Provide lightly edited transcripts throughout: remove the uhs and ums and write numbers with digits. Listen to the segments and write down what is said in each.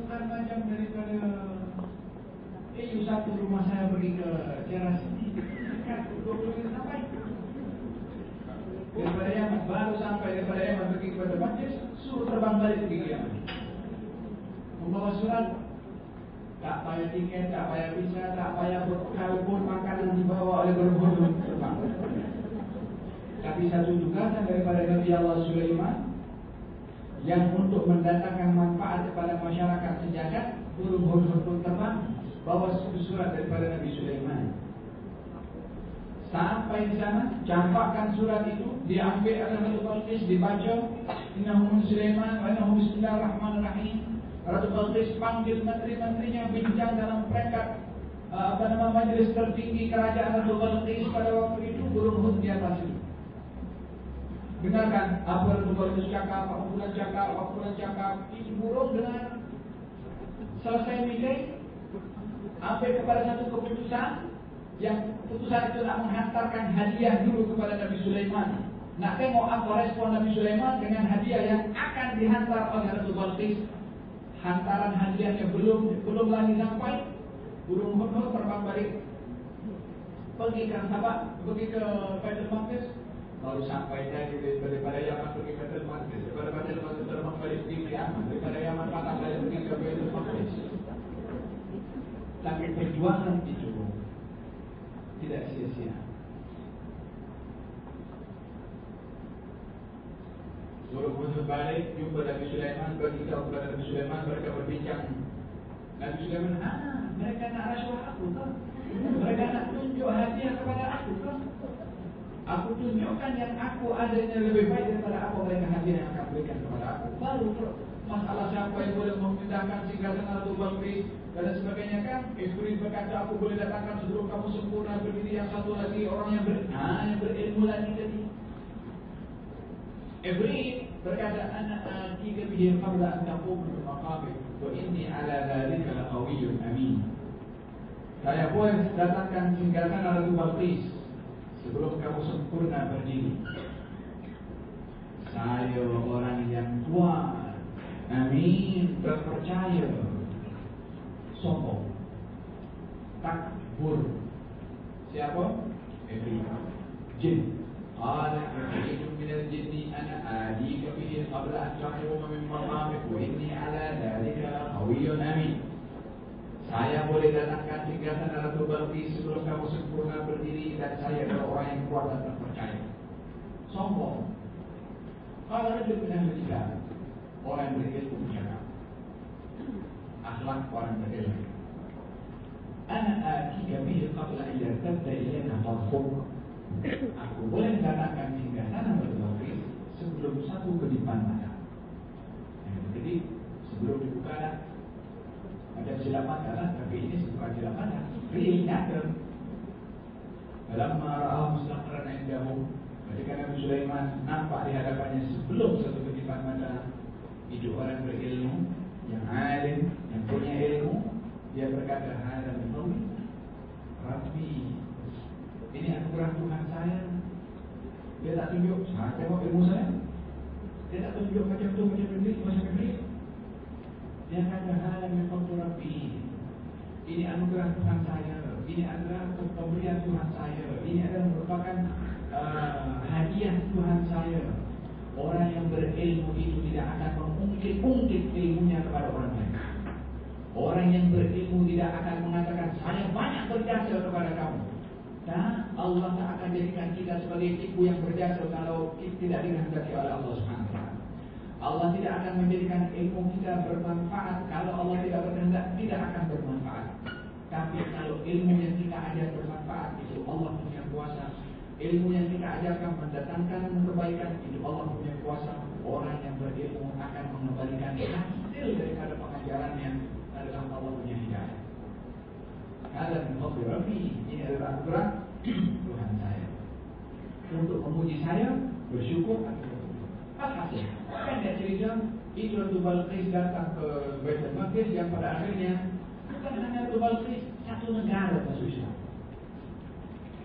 bukan macam daripada satu rumah saya pergi ke daerah sini dekat 20 menit sampai. Daripada Yaman baru sampai, daripada Yaman pergi ke Damaskus, suruh terbang balik pergi ke Yaman. Membawa surat, tak payah tiket, tak payah visa, tak payah bekal pun makanan dibawa oleh berburu terbang. Tapi satu tugasan daripada Nabi Allah Sulaiman yang untuk mendatangkan manfaat kepada masyarakat sejagat, burung-burung pun terbang bawa surat daripada Nabi Sulaiman. Sampai di sana, campakkan surat itu, diambil oleh Ratu Balqis, dibaca, innahu min Sulaiman wa innahu bismillahirrahmanirrahim. Ratu Balqis panggil menteri-menterinya bincang dalam peringkat majelis tertinggi kerajaan Ratu Balqis pada waktu itu, burung hut di atas itu. Dengarkan apa Ratu Balqis cakap, apa bulan cakap, apa bulan cakap. Itu burung dengar. Selesai meeting, sampai kepada satu keputusan, yang keputusan itu nak menghantarkan hadiah dulu kepada Nabi Sulaiman. Nak tengok apa respon Nabi Sulaiman dengan hadiah yang akan dihantar oleh Ratu Balqis. Hantaran hadiahnya belum lagi sampai, burung hut terbang balik, pergi ke Sabah, pergi ke Baitul Maqdis. Baru sampai tadi daripada Yaman pergi ke Baitul Maqdis, daripada Baitul Maqdis terbang balik pergi ke Yaman, daripada Yaman patah balik pergi ke Baitul Maqdis. Tapi perjuangan itu tidak sia-sia. Suruh musuh balik, jumpa Nabi Sulaiman, beritahu kepada Nabi Sulaiman, mereka berbincang. Nabi Sulaiman, mereka nak rasuah aku kan? Mereka nak tunjuk hadiah kepada aku kan? Aku tunjukkan yang aku adanya lebih baik daripada apa mereka hadiah yang akan berikan kepada aku. Baru masalah siapa yang boleh memindahkan singgasan Ratu Balqis dan sebagainya kan? Iblis berkata, aku boleh datangkan sebelum kamu sempurna berdiri yang satu lagi orang yang berilmu lagi tadi. Iblis berkata, ana atika bihi qabla an taqum min maqamik wa inni ala dhalika laqawiyyun amin. Saya boleh datangkan singgasan Ratu Balqis sebelum kamu sempurna berdiri. Saya orang yang kuat, amin, terpercaya, sombong, takbur. Siapa? Iblis, jin. قال عفريت من الجن أنا آتيك به قبل أن تقوم من مقامك وإني على ذلك لقوي أمين. Saya boleh datangkan singgasan Ratu Balqis sebelum kamu sempurna berdiri, dan saya adalah orang yang kuat dan terpercaya. Sombong. Kalau rajul min ahli kitab, orang yang berilmu bercakap, akhlak orang berilmu. Ana atika bihi qabla an yartadda ilayka tarfuk. Aku boleh datangkan singgasan Ratu Balqis sebelum satu kedipan mata. Jadi sebelum dibuka ada silap mata lah, tapi ini bukan silap mata. Real nyata. Dalam marah mustaqran indahu, ketika Nabi Sulaiman nampak di hadapannya sebelum satu kedipan mata, itu orang berilmu, yang alim, yang punya ilmu, dia berkata, hada min fadli Rabbi. Ini anugerah Tuhan saya. Dia tak tunjuk, saya tengok ilmu saya. Dia tak tunjuk macam tu, macam ni, macam ni. Dia kata, hada min fadli Rabbi. Ini anugerah Tuhan saya. Ini adalah pemberian Tuhan saya. Ini adalah merupakan hadiah Tuhan saya. Orang yang berilmu itu tidak akan mengungkit-ungkit ilmunya kepada orang lain. Orang yang berilmu tidak akan mengatakan, saya banyak berjasa kepada kamu. Dan Allah tak akan jadikan kita sebagai tipu yang berjasa kalau kita tidak dikehendaki oleh Allah SWT. Allah tidak akan menjadikan ilmu kita bermanfaat kalau Allah tidak berkehendak, tidak akan bermanfaat. Tapi kalau ilmu yang kita ajar bermanfaat, itu Allah punya kuasa. Ilmu yang kita ajarkan mendatangkan kebaikan, itu Allah punya kuasa. Orang yang berilmu akan mengembalikan hasil daripada pengajarannya adalah Allah punya hidayah. Ada min fadli Rabbi, ini adalah anugerah Tuhan saya. Untuk memuji saya, bersyukur atas alhasil. Kan dia cerita, itu Ratu Balqis datang ke Baitul Maqdis yang pada akhirnya bukan hanya Ratu Balqis, satu negara masuk Islam.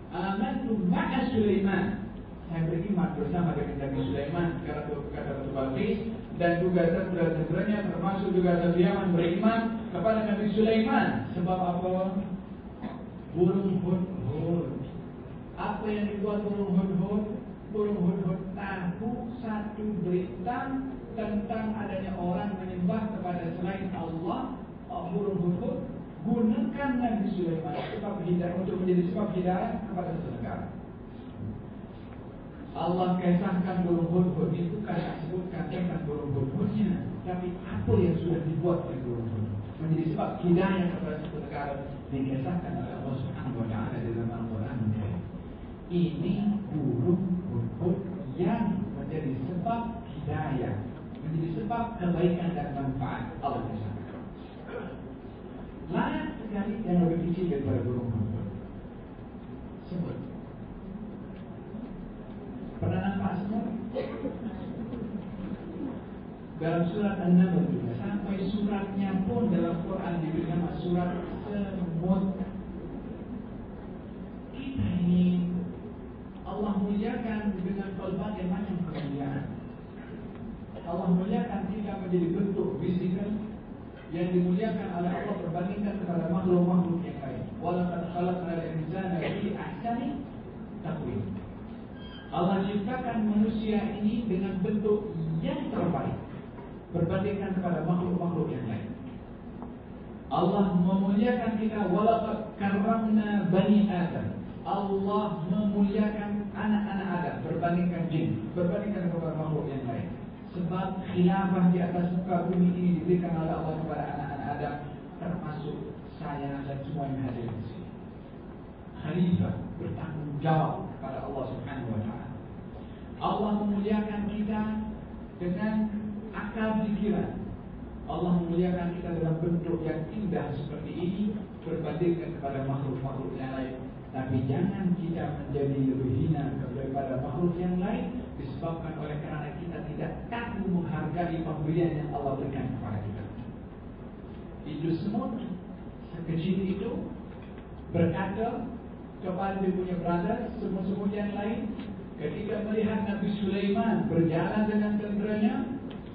Amantu ma'a Sulaiman. saya beriman bersama dengan Nabi Sulaiman, kata Ratu Balqis, dan juga tenteranya termasuk juga Raja Yaman beriman kepada Nabi Sulaiman. Sebab apa? Burung hudhud. Apa yang dibuat burung hudhud? Burung hudhud tahu satu berita tentang adanya orang menyembah kepada selain Allah. Burung hudhud gunakan Nabi Sulaiman sebab hidayah, untuk menjadi sebab hidayah kepada satu negara. Allah kisahkan burung hudhud itu karena sebutkan tentang burung hudhudnya, tapi apa yang sudah dibuat oleh burung hudhud menjadi sebab hidayah kepada satu negara dikisahkan oleh Allah Subhanahu wa taala di dalam Al-Qur'an. Ini burung hudhud yang menjadi sebab hidayah, menjadi sebab kebaikan dan manfaat. Allah kisahkan. Lain sekali yang lebih kecil daripada burung hudhud. Semut. Pernah nampak semut? Dalam surat An-Naml juga, sampai suratnya pun dalam Quran diberi nama surat semut. Kita ini Allah muliakan dengan berbagai macam kemuliaan. Allah muliakan kita menjadi bentuk fisikal yang dimuliakan oleh Allah berbandingkan kepada makhluk-makhluk yang lain. Walaqad khalaqnal insana fi ahsani taqwim. Allah ciptakan manusia ini dengan bentuk yang terbaik berbandingkan kepada makhluk-makhluk yang lain. Allah memuliakan kita, walaqad karramna bani Adam. Allah memuliakan anak-anak Adam berbandingkan jin, berbandingkan kepada makhluk yang lain. Sebab khilafah di atas muka bumi ini diberikan oleh Allah kepada anak-anak Adam, termasuk saya dan semua yang hadir di sini. Khalifah bertanggung jawab kepada Allah Subhanahu wa taala. Allah memuliakan kita dengan akal pikiran. Allah memuliakan kita dalam bentuk yang indah seperti ini berbandingkan kepada makhluk-makhluk yang lain. Tapi jangan kita menjadi lebih hina daripada makhluk yang lain disebabkan oleh kerana kita tidak tahu menghargai pemberian yang Allah berikan kepada kita. Itu semut sekecil itu berkata kepada dia punya brother, semut-semut yang lain, ketika melihat Nabi Sulaiman berjalan dengan tenteranya,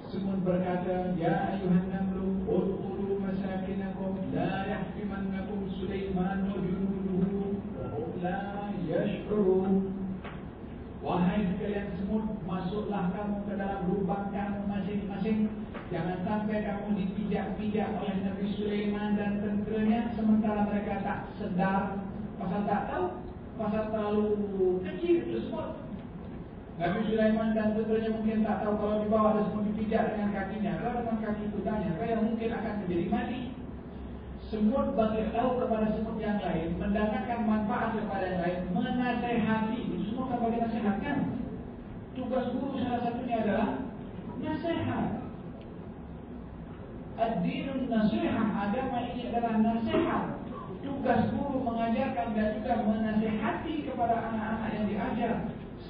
semut berkata, ya ayuhan namlu udkhulu masakinakum la yahtimannakum Sulaiman wa junuduhu la yash'urun. Wahai sekalian semut, masuklah kamu ke dalam lubang kamu masing-masing. Jangan sampai kamu dipijak-pijak oleh Nabi Sulaiman dan tenteranya sementara mereka tak sedar, pasal tak tahu, pasal terlalu kecil itu semut. Nabi Sulaiman dan tenteranya mungkin tak tahu kalau di bawah ada semut dipijak dengan kakinya. Kalau dengan kaki kudanya, yang mungkin akan menjadi mati. Semut bagi tahu kepada semut yang lain, mendatangkan manfaat kepada yang lain, menasehati. Semua akan bagi nasihatkan. Tugas guru salah satunya adalah nasihat. Ad-dinun nasihat, agama ini adalah nasihat. Tugas guru mengajarkan dan juga menasehati kepada anak-anak yang diajar.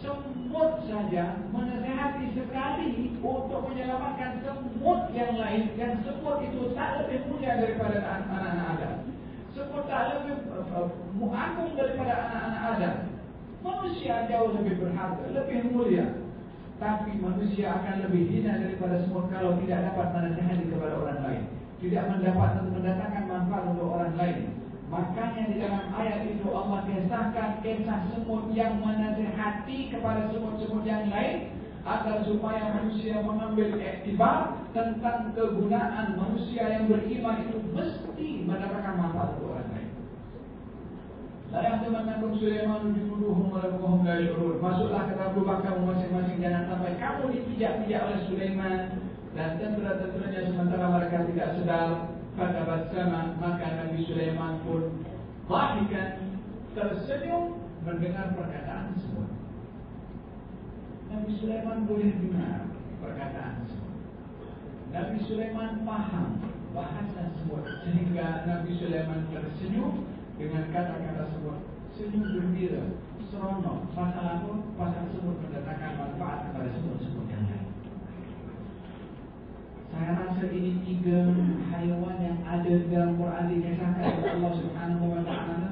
Semut saja menasehati sekali untuk menyelamatkan semut yang lain, dan semut itu tak lebih mulia daripada anak-anak Adam. Semut tak lebih agung daripada anak-anak Adam. Manusia jauh lebih berharga, lebih mulia. Tapi manusia akan lebih hina daripada semut kalau tidak dapat menasehati kepada orang lain, tidak mendatangkan manfaat untuk orang lain. Makanya di dalam ayat itu Allah kisahkan kisah semut yang menasehati kepada semut-semut yang lain, agar supaya manusia mengambil iktibar tentang kegunaan manusia yang beriman itu mesti mendapatkan manfaat untuk orang lain. Saya teman-teman Sulaiman junuduhum walakum la yash'urun. Masuklah ke dalam lubang kamu masing-masing, jangan sampai kamu dipijak-pijak oleh Sulaiman dan tentera-tenteranya sementara mereka tidak sedar. Fatabassama, maka Nabi Sulaiman pun dhahikan, tersenyum mendengar perkataan semut. Nabi Sulaiman boleh dengar perkataan semut. Nabi Sulaiman paham bahasa semut, sehingga Nabi Sulaiman tersenyum dengan kata-kata semut. Senyum gembira, seronok. Pasal apa? Pasal semut mendatangkan manfaat kepada semut-semut yang lain. Saya rasa ini 3 haiwan yang ada dalam Quran dikisahkan oleh Allah Subhanahu wa taala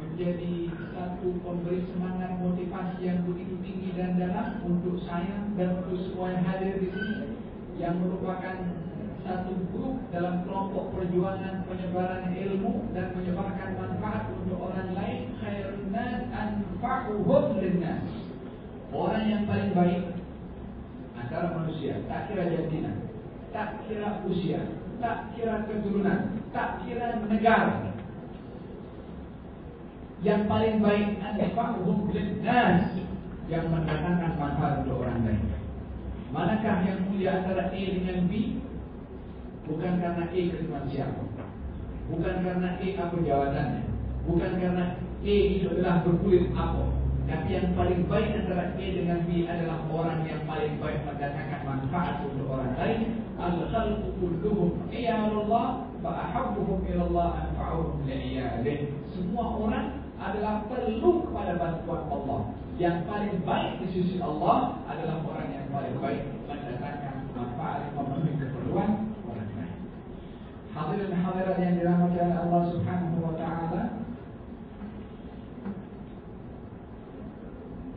menjadi satu satu pemberi semangat motivasi yang begitu tinggi dan dalam untuk saya dan untuk semua yang hadir di sini, yang merupakan satu grup dalam kelompok perjuangan penyebaran ilmu dan menyebarkan manfaat untuk orang lain. Khairun nas anfa'uhum linnas. Orang yang paling baik antara manusia, tak kira jantina, tak kira usia, tak kira keturunan, tak kira negara. Yang paling baik anfa'uhum linnas, yang mendatangkan manfaat untuk orang lain. Manakah yang mulia antara A dengan B? Bukan karena A kemanusiaan, bukan karena A apa jawabannya, bukan karena A itu adalah berkulit apa, tapi yang paling baik antara A dengan B adalah orang yang paling baik mendatangkan manfaat untuk orang lain. Al-khalqu kulluhum iyalullah wa ahabbuhum ilallah anfa'uhum li'iyalih. Semua orang adalah perlu kepada bantuan Allah. Yang paling baik di sisi Allah adalah orang yang paling baik mendatangkan manfaat, memenuhi keperluan orang lain. Hadirin hadirat yang dirahmati oleh Allah Subhanahu wa taala,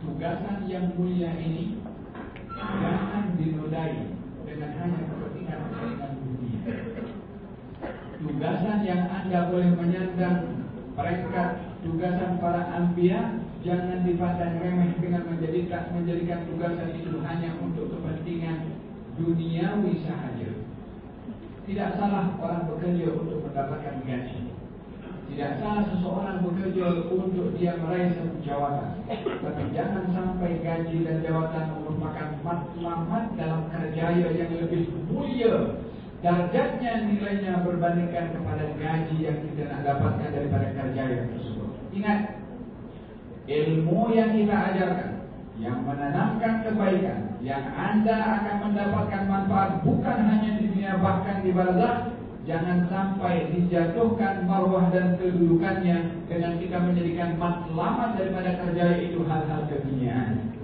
tugasan yang mulia ini jangan dinodai dengan hanya kepentingan dunia. Tugasan yang Anda boleh menyandang peringkat tugasan para anbiya, jangan dipandang remeh dengan menjadikan tugasan itu hanya untuk kepentingan duniawi sahaja. Tidak salah orang bekerja untuk mendapatkan gaji. Tidak salah seseorang bekerja untuk dia meraih satu jawatan. Tapi jangan sampai gaji dan jawatan merupakan matlamat dalam kerjaya yang lebih mulia. Darjatnya, nilainya berbandingkan kepada gaji yang kita nak dapatkan daripada kerjaya tersebut. Ingat, ilmu yang kita ajarkan, yang menanamkan kebaikan, yang Anda akan mendapatkan manfaat bukan hanya di dunia bahkan di barzakh. Jangan sampai dijatuhkan marwah dan kedudukannya dengan kita menjadikan matlamat daripada kerja itu hal-hal keduniaan.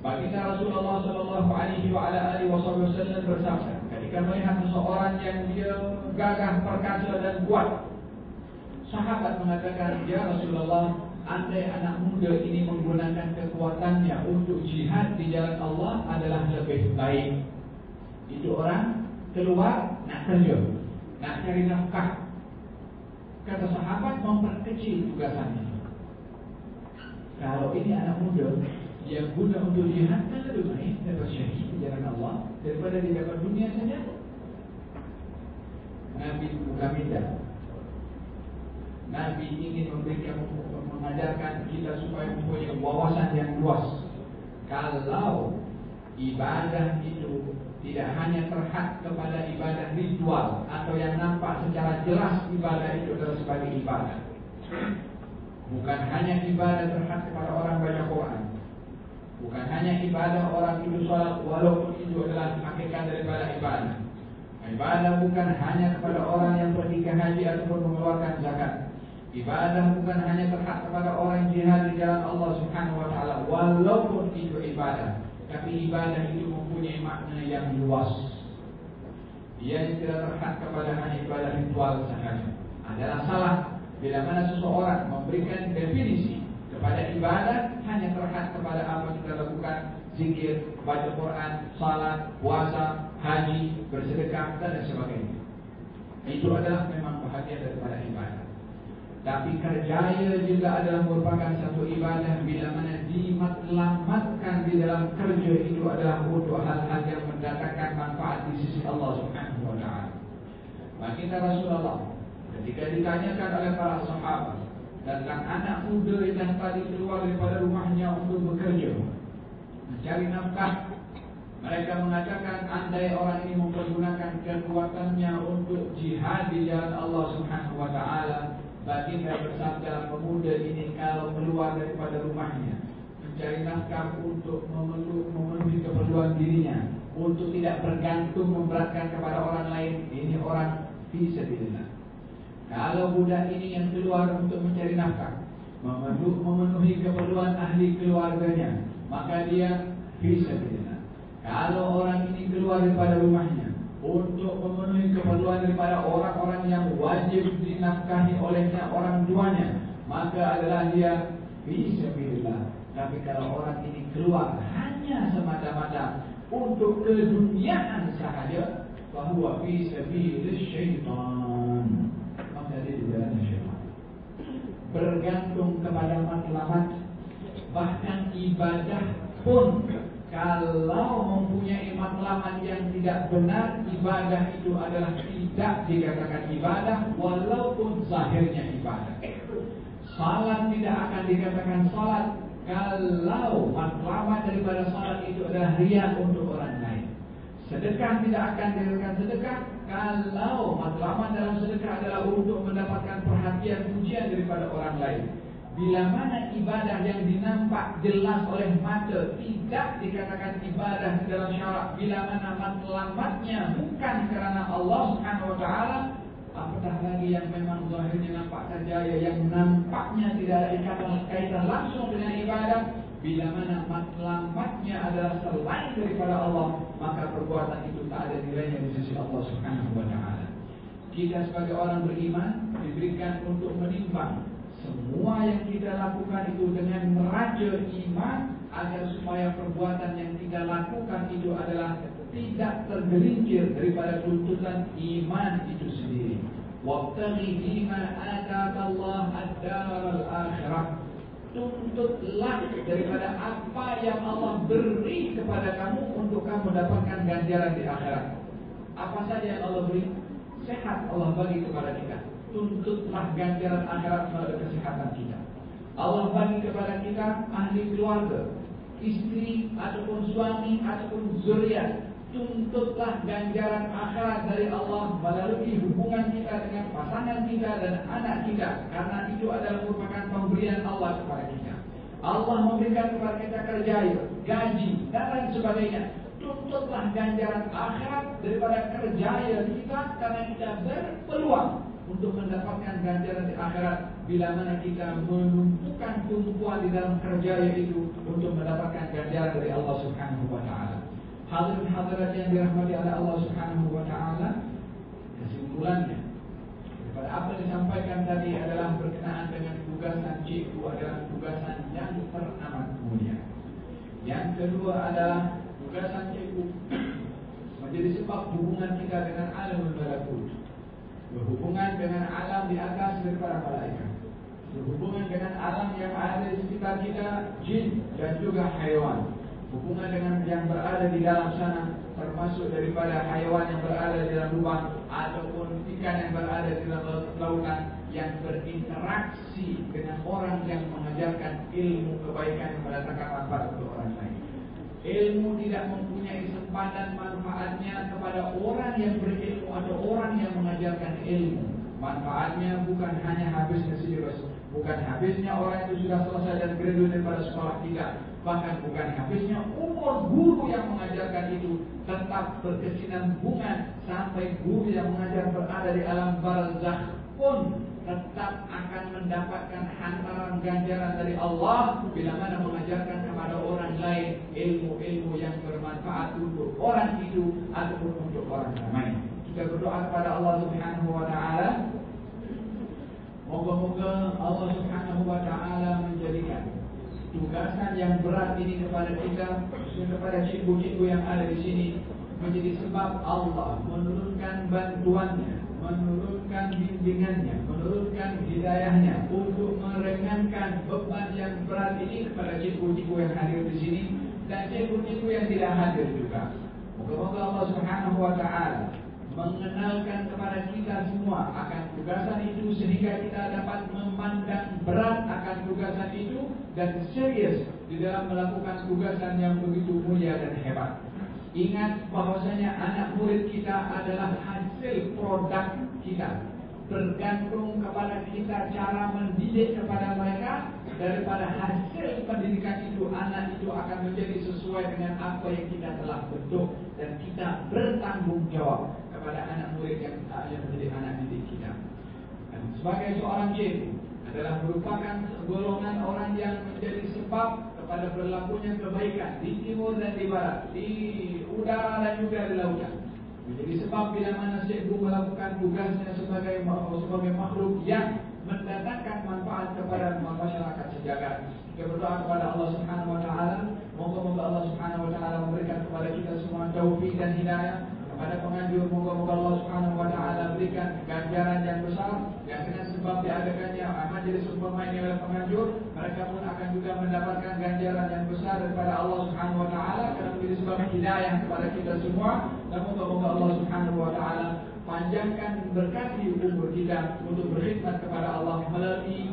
Baginda Rasulullah sallallahu alaihi wasallam bersabda, ketika melihat seseorang yang dia gagah perkasa dan kuat, sahabat mengatakan, "Ya Rasulullah, andai anak muda ini menggunakan kekuatannya untuk jihad di jalan Allah adalah lebih baik." Itu orang keluar nak kerja, nak cari nafkah. Kata sahabat, memperkecil tugasannya. Kalau ini anak muda yang guna untuk jihad, kan lebih baik dapat syahid di jalan Allah daripada dia dapat dunia saja. Nabi bukan minta. Nabi ingin mengajarkan kita supaya mempunyai wawasan yang luas. Kalau ibadah itu tidak hanya terhad kepada ibadah ritual atau yang nampak secara jelas ibadah itu adalah sebagai ibadah. Bukan hanya ibadah terhad kepada orang baca Quran. Bukan hanya ibadah orang itu salat walaupun itu adalah hakikat daripada ibadah. Ibadah bukan hanya kepada orang yang pergi ke haji ataupun mengeluarkan zakat. Ibadah bukan hanya terhad kepada orang jihad di jalan Allah Subhanahu wa taala walaupun itu ibadah. Tapi ibadah itu mempunyai makna yang luas. Ia tidak terhad kepada hanya ibadah ritual sahaja. Adalah salah bila mana seseorang memberikan definisi kepada ibadah hanya terhad kepada apa kita lakukan, zikir, baca Quran, salat, puasa, haji, bersedekah dan sebagainya. Itu adalah memang bahagian daripada ibadah. Tapi kerjaya juga adalah merupakan satu ibadah bila mana dimatlamatkan di dalam kerja itu adalah untuk hal-hal yang mendatangkan manfaat di sisi Allah Subhanahu wa taala. Baginda Rasulullah ketika ditanyakan oleh para sahabat tentang anak muda yang tadi keluar daripada rumahnya untuk bekerja, mencari nafkah, mereka mengatakan andai orang ini mempergunakan kekuatannya untuk jihad di jalan Allah Subhanahu wa taala. Baginda bersabda, pemuda ini kalau keluar daripada rumahnya mencari nafkah untuk memenuhi keperluan dirinya, untuk tidak bergantung memberatkan kepada orang lain, ini orang fi sabilillah. Kalau budak ini yang keluar untuk mencari nafkah, memenuhi keperluan ahli keluarganya, maka dia fi sabilillah. Kalau orang ini keluar daripada rumahnya untuk memenuhi keperluan daripada orang-orang yang wajib dinafkahi olehnya orang tuanya, maka adalah dia fisabilillah. Tapi kalau orang ini keluar hanya semata-mata untuk keduniaan sahaja, bahwa fisabilillah syaitan, maka dia di jalan syaitan. Bergantung kepada matlamat, bahkan ibadah pun kalau mempunyai matlamat yang tidak benar, ibadah itu adalah tidak dikatakan ibadah walaupun zahirnya ibadah. Salat tidak akan dikatakan salat kalau matlamat daripada salat itu adalah riya untuk orang lain. Sedekah tidak akan dikatakan sedekah kalau matlamat dalam sedekah adalah untuk mendapatkan perhatian pujian daripada orang lain. Bila mana ibadah yang dinampak jelas oleh mata tidak dikatakan ibadah di dalam syarak, bila mana matlamatnya bukan kerana Allah Subhanahu wa taala, apatah lagi yang memang zahirnya nampak saja, yang nampaknya tidak ada kaitan langsung dengan ibadah. Bila mana matlamatnya adalah selain daripada Allah, maka perbuatan itu tak ada nilainya di sisi Allah Subhanahu wa taala. Kita sebagai orang beriman diberikan untuk menimbang semua yang kita lakukan itu dengan neraca iman, agar supaya perbuatan yang kita lakukan itu adalah tidak tergelincir daripada tuntutan iman itu sendiri. Wabtaghi bima ataka Allah ad-daral akhirah. Tuntutlah daripada apa yang Allah beri kepada kamu untuk kamu dapatkan ganjaran di akhirat. Apa saja yang Allah beri? Sehat Allah bagi kepada kita. Tuntutlah ganjaran akhirat melalui kesehatan kita. Allah bagi kepada kita ahli keluarga, istri ataupun suami ataupun zuriat. Tuntutlah ganjaran akhirat dari Allah melalui hubungan kita dengan pasangan kita dan anak kita, karena itu adalah merupakan pemberian Allah kepada kita. Allah memberikan kepada kita kerja, gaji dan lain sebagainya. Tuntutlah ganjaran akhirat daripada kerja kita, karena kita berpeluang untuk mendapatkan ganjaran di akhirat bila mana kita menumpukan tumpuan di dalam kerja itu untuk mendapatkan ganjaran dari Allah Subhanahu wa taala. Hadirin hadirat yang dirahmati oleh Allah Subhanahu wa taala, kesimpulannya daripada apa yang disampaikan tadi adalah berkenaan dengan tugasan cikgu adalah tugasan yang teramat mulia. Yang kedua adalah tugasan cikgu menjadi sebab hubungan kita dengan alamul malakut, berhubungan dengan alam di atas daripada malaikat, berhubungan dengan alam yang ada di sekitar kita, jin dan juga haiwan, hubungan dengan yang berada di dalam sana, termasuk daripada haiwan yang berada di dalam lubang ataupun ikan yang berada di dalam lautan, yang berinteraksi dengan orang yang mengajarkan ilmu kebaikan yang mendatangkan manfaat untuk orang lain. Ilmu tidak mempunyai sempadan manfaatnya kepada orang yang berilmu atau orang yang mengajarkan ilmu. Manfaatnya bukan hanya habisnya silibus, bukan habisnya orang itu sudah selesai dan graduate daripada sekolah, tidak. Bahkan bukan habisnya umur guru yang mengajarkan itu, tetap berkesinambungan sampai guru yang mengajar berada di alam barzakh pun tetap akan mendapatkan hantaran ganjaran dari Allah bila mana mengajarkan kepada orang lain ilmu-ilmu yang bermanfaat untuk orang itu ataupun untuk orang ramai. Kita berdoa kepada Allah Subhanahu wa taala, moga-moga Allah Subhanahu wa taala menjadikan tugasan yang berat ini kepada kita, khususnya kepada cikgu-cikgu yang ada di sini, menjadi sebab Allah menurunkan bantuannya, menurunkan bimbingannya, menurunkan hidayahnya untuk meringankan beban yang berat ini kepada cikgu-cikgu yang hadir di sini dan cikgu-cikgu yang tidak hadir juga. Moga-moga Allah Subhanahu wa taala mengenalkan kepada kita semua akan tugasan itu, sehingga kita dapat memandang berat akan tugasan itu dan serius di dalam melakukan tugasan yang begitu mulia dan hebat. Ingat bahwasanya anak murid kita adalah hasil produk kita. Bergantung kepada kita cara mendidik kepada mereka. Daripada hasil pendidikan itu, anak itu akan menjadi sesuai dengan apa yang kita telah bentuk, dan kita bertanggung jawab kepada anak murid yang menjadi anak didik kita. Dan sebagai seorang cikgu adalah merupakan golongan orang yang menjadi sebab kepada berlakunya kebaikan di timur dan di barat, di udara dan juga di lautan. Menjadi sebab bila mana cikgu melakukan tugasnya sebagai makhluk yang mendatangkan manfaat kepada masyarakat sejagat. Kita berdoa kepada Allah Subhanahu wa taala, moga-moga Allah Subhanahu wa taala memberikan kepada kita semua taufik dan hidayah. Kepada penganjur, moga-moga Allah Subhanahu wa taala berikan ganjaran yang besar yang dengan sebab diadakannya majelis umpama ini oleh penganjur, mereka pun akan juga mendapatkan ganjaran yang besar daripada Allah Subhanahu wa taala karena menjadi sebab hidayah kepada kita semua. Dan moga-moga Allah Subhanahu wa taala panjangkan berkati umur kita untuk berkhidmat kepada Allah melalui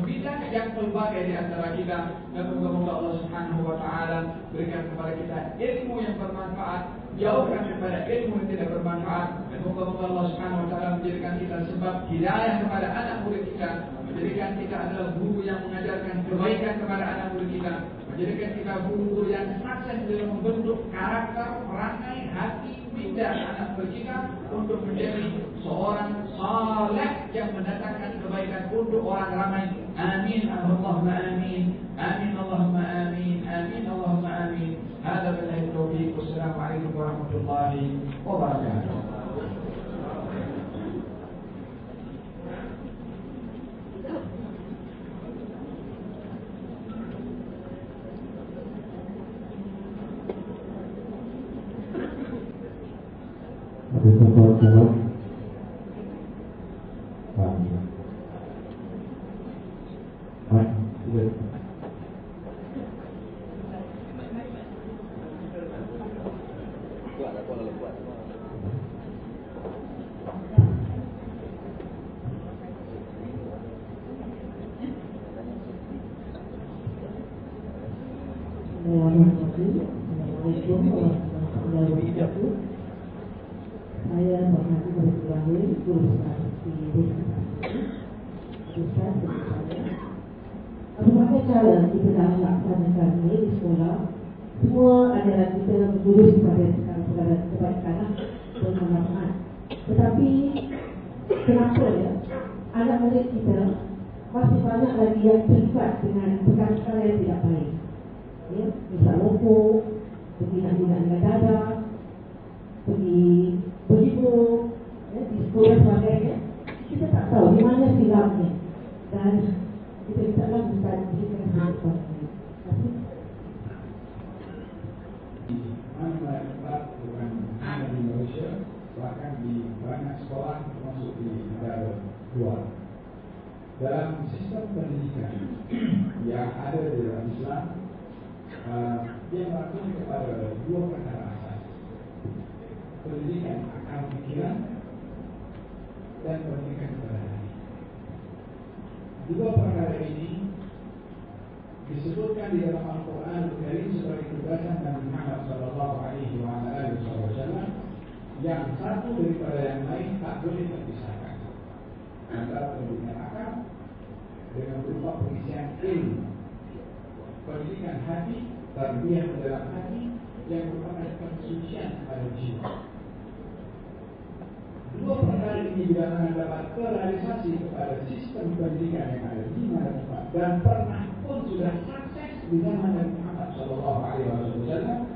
bidang yang pelbagai di antara kita. Dan moga-moga Allah Subhanahu wa taala berikan kepada kita ilmu yang bermanfaat, jauhkan daripada ilmu yang tidak bermanfaat. Dan moga-moga Allah Subhanahu wa taala menjadikan kita sebab hidayah kepada anak murid kita, menjadikan kita adalah guru yang mengajarkan kebaikan kepada anak murid kita, menjadikan kita guru-guru yang sukses dalam membentuk karakter, perangai, hati, minda anak murid kita untuk menjadi seorang saleh yang mendatangkan kebaikan untuk orang ramai. Amin Allahumma amin. Amin Allahumma amin. Amin Allahumma amin. Hada billahi taufiq. Wassalamualaikum warahmatullahi wabarakatuh. Ada soal jawab? Assalamualaikum warahmatullahi wabarakatuh. Saya Muhammad Ibrahim, guru besar di Ustaz saya. Berbagai cara kita dalam melaksanakan ini di sekolah, semua ajaran kita berlurus kepada kebaikan dan kemanfaatan. Tetapi kenapa ya anak murid kita masih banyak lagi yang terlibat dengan perkara-perkara yang tidak baik? Ya, misal rokok, pergi nak dengan dadah, pergi berhibur, ya, di sekolah sebagainya. Kita tak tahu di mana silapnya dan kita taklah bisa berikan harapan. Manfaat bukan hanya di Malaysia, bahkan di banyak sekolah termasuk di negara luar. Dalam sistem pendidikan yang ada di dalam Islam, dia mengatur kepada dua perkara asas: pendidikan akal pikiran dan pendidikan kepada hati. Dua perkara ini disebutkan di dalam Al-Quran Al-Karim sebagai tugasan Nabi Muhammad SAW, yang satu daripada yang lain tak boleh terpisahkan antara pendidikan akal dengan berupa pengisian ilmu, pendidikan hati, tarbiyah dalam hati yang merupakan pensucian pada jiwa. Dua perkara ini bila mana dapat terrealisasi kepada sistem pendidikan yang ada di mana tempat dan pernah pun sudah sukses di zaman Nabi Muhammad SAW,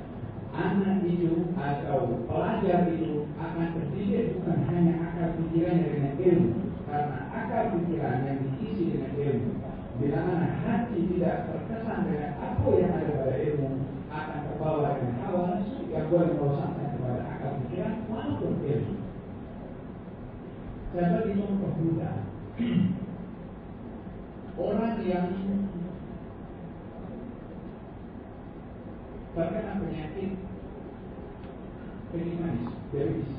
anak itu atau pelajar itu akan terdidik bukan hanya akal pikirannya dengan ilmu, karena akal pikiran yang diisi dengan ilmu, bila mana hati tidak terkesan dengan apa yang ada pada ilmu, akan terbawa dengan hawa nafsu yang boleh merosakkan kepada akal pikiran maupun ilmu. Saya bagi contoh mudah. Orang yang terkena penyakit manis, diabetes.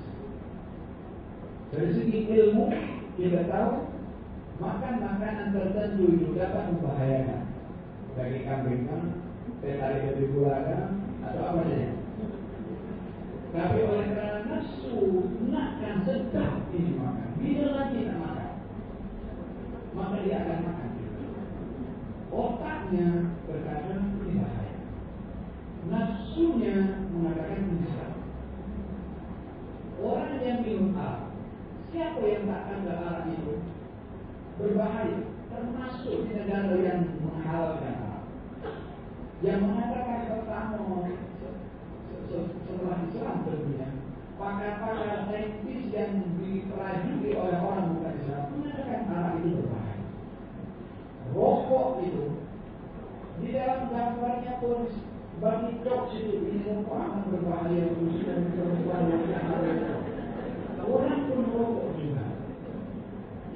Dari segi ilmu kita tahu makan makanan tertentu itu dapat membahayakan, daging kambing, teh tarik dari gula atau apa saja. Tapi oleh kerana nafsu nakkan sedap ini makan, bila lagi nak makan, maka dia akan makan. Otaknya berkata ini bahaya, nafsunya mengatakan ini salah. Orang yang minum arak, siapa yang tak kandang arak itu berbahaya, termasuk di negara yang menghalalkan arak, yang mengatakan pertama setelah Islam tentunya, pakar-pakar saintis yang dipelajari oleh orang bukan Islam mengatakan arak itu berbahaya. tulis bagi jokes itu, ini semua akan berbahaya untuk kita dan perempuan yang ada. Orang pun merokok juga.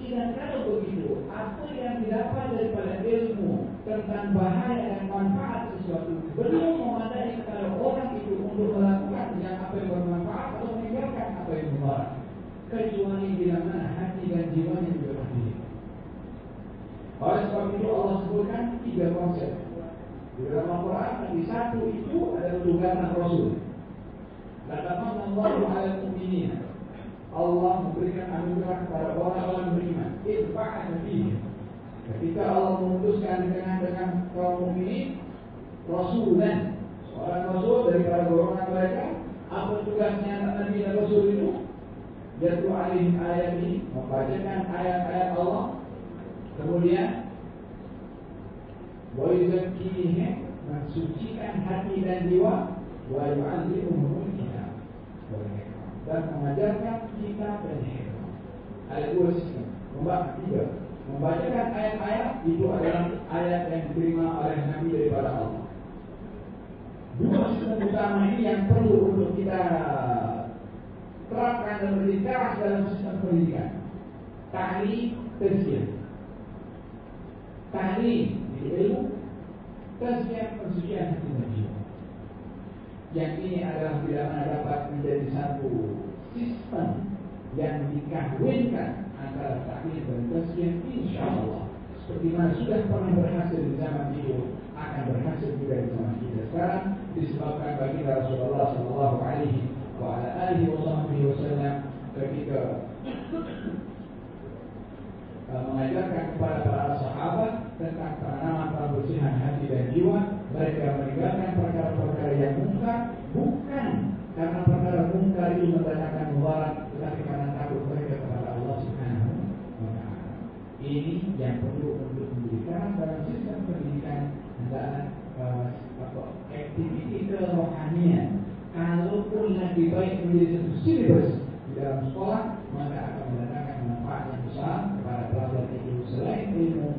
Dan kalau begitu, apa yang didapat daripada ilmu tentang bahaya dan manfaat sesuatu belum memadai kalau orang itu untuk melakukan yang apa yang bermanfaat atau meninggalkan apa yang mudarat, kecuali bila mana hati dan jiwanya juga berdiri. Oleh sebab itu Allah sebutkan 3 konsep di dalam Al-Quran. Di satu itu adalah tugasan Rasul. Katakan Allah ala mu'minin, Allah memberikan anugerah kepada orang-orang beriman. Iba'at fihi. Ketika Allah memutuskan dengan kaum mukminin, Rasulan, seorang Rasul daripada golongan mereka. Apa tugasnya Nabi dan Rasul itu? Yaitu alih ayat ini, membacakan ayat-ayat Allah. Kemudian wa yuzakkihim, mensucikan hati dan jiwa, wa yu'allimuhumul kitab dan mengajarkan kitab dan hikmah. Ada 2 sistem. Membacakan ayat-ayat itu adalah ayat yang diterima oleh Nabi daripada Allah. 2 sistem utama ini yang perlu untuk kita terapkan dan berkeras dalam sistem pendidikan. Ta'lim, tazkiyah. Ta'lim itu ilmu, tazkiyah pensucian hati dan jiwa. Yang ini adalah bila mana dapat menjadi satu sistem yang dikahwinkan antara ta'lim dan tazkiyah, insyaallah seperti mana sudah pernah berhasil di zaman itu akan berhasil juga di zaman kita sekarang, disebabkan baginda Rasulullah sallallahu alaihi wasallam ketika mengajarkan kepada para sahabat tentang penanaman kebersihan hati dan jiwa. Mereka meninggalkan perkara-perkara yang mungkar, bukan karena perkara mungkar itu mendatangkan mudarat, tetapi karena takut mereka kepada Allah Subhanahu wa Ta'ala. Ini yang perlu untuk diberikan dalam sistem pendidikan adalah aktiviti kerohanian. Kalaupun lebih baik menjadi satu silibus di dalam sekolah, maka akan mendatangkan manfaat yang besar kepada pelajar itu. Selain ilmu,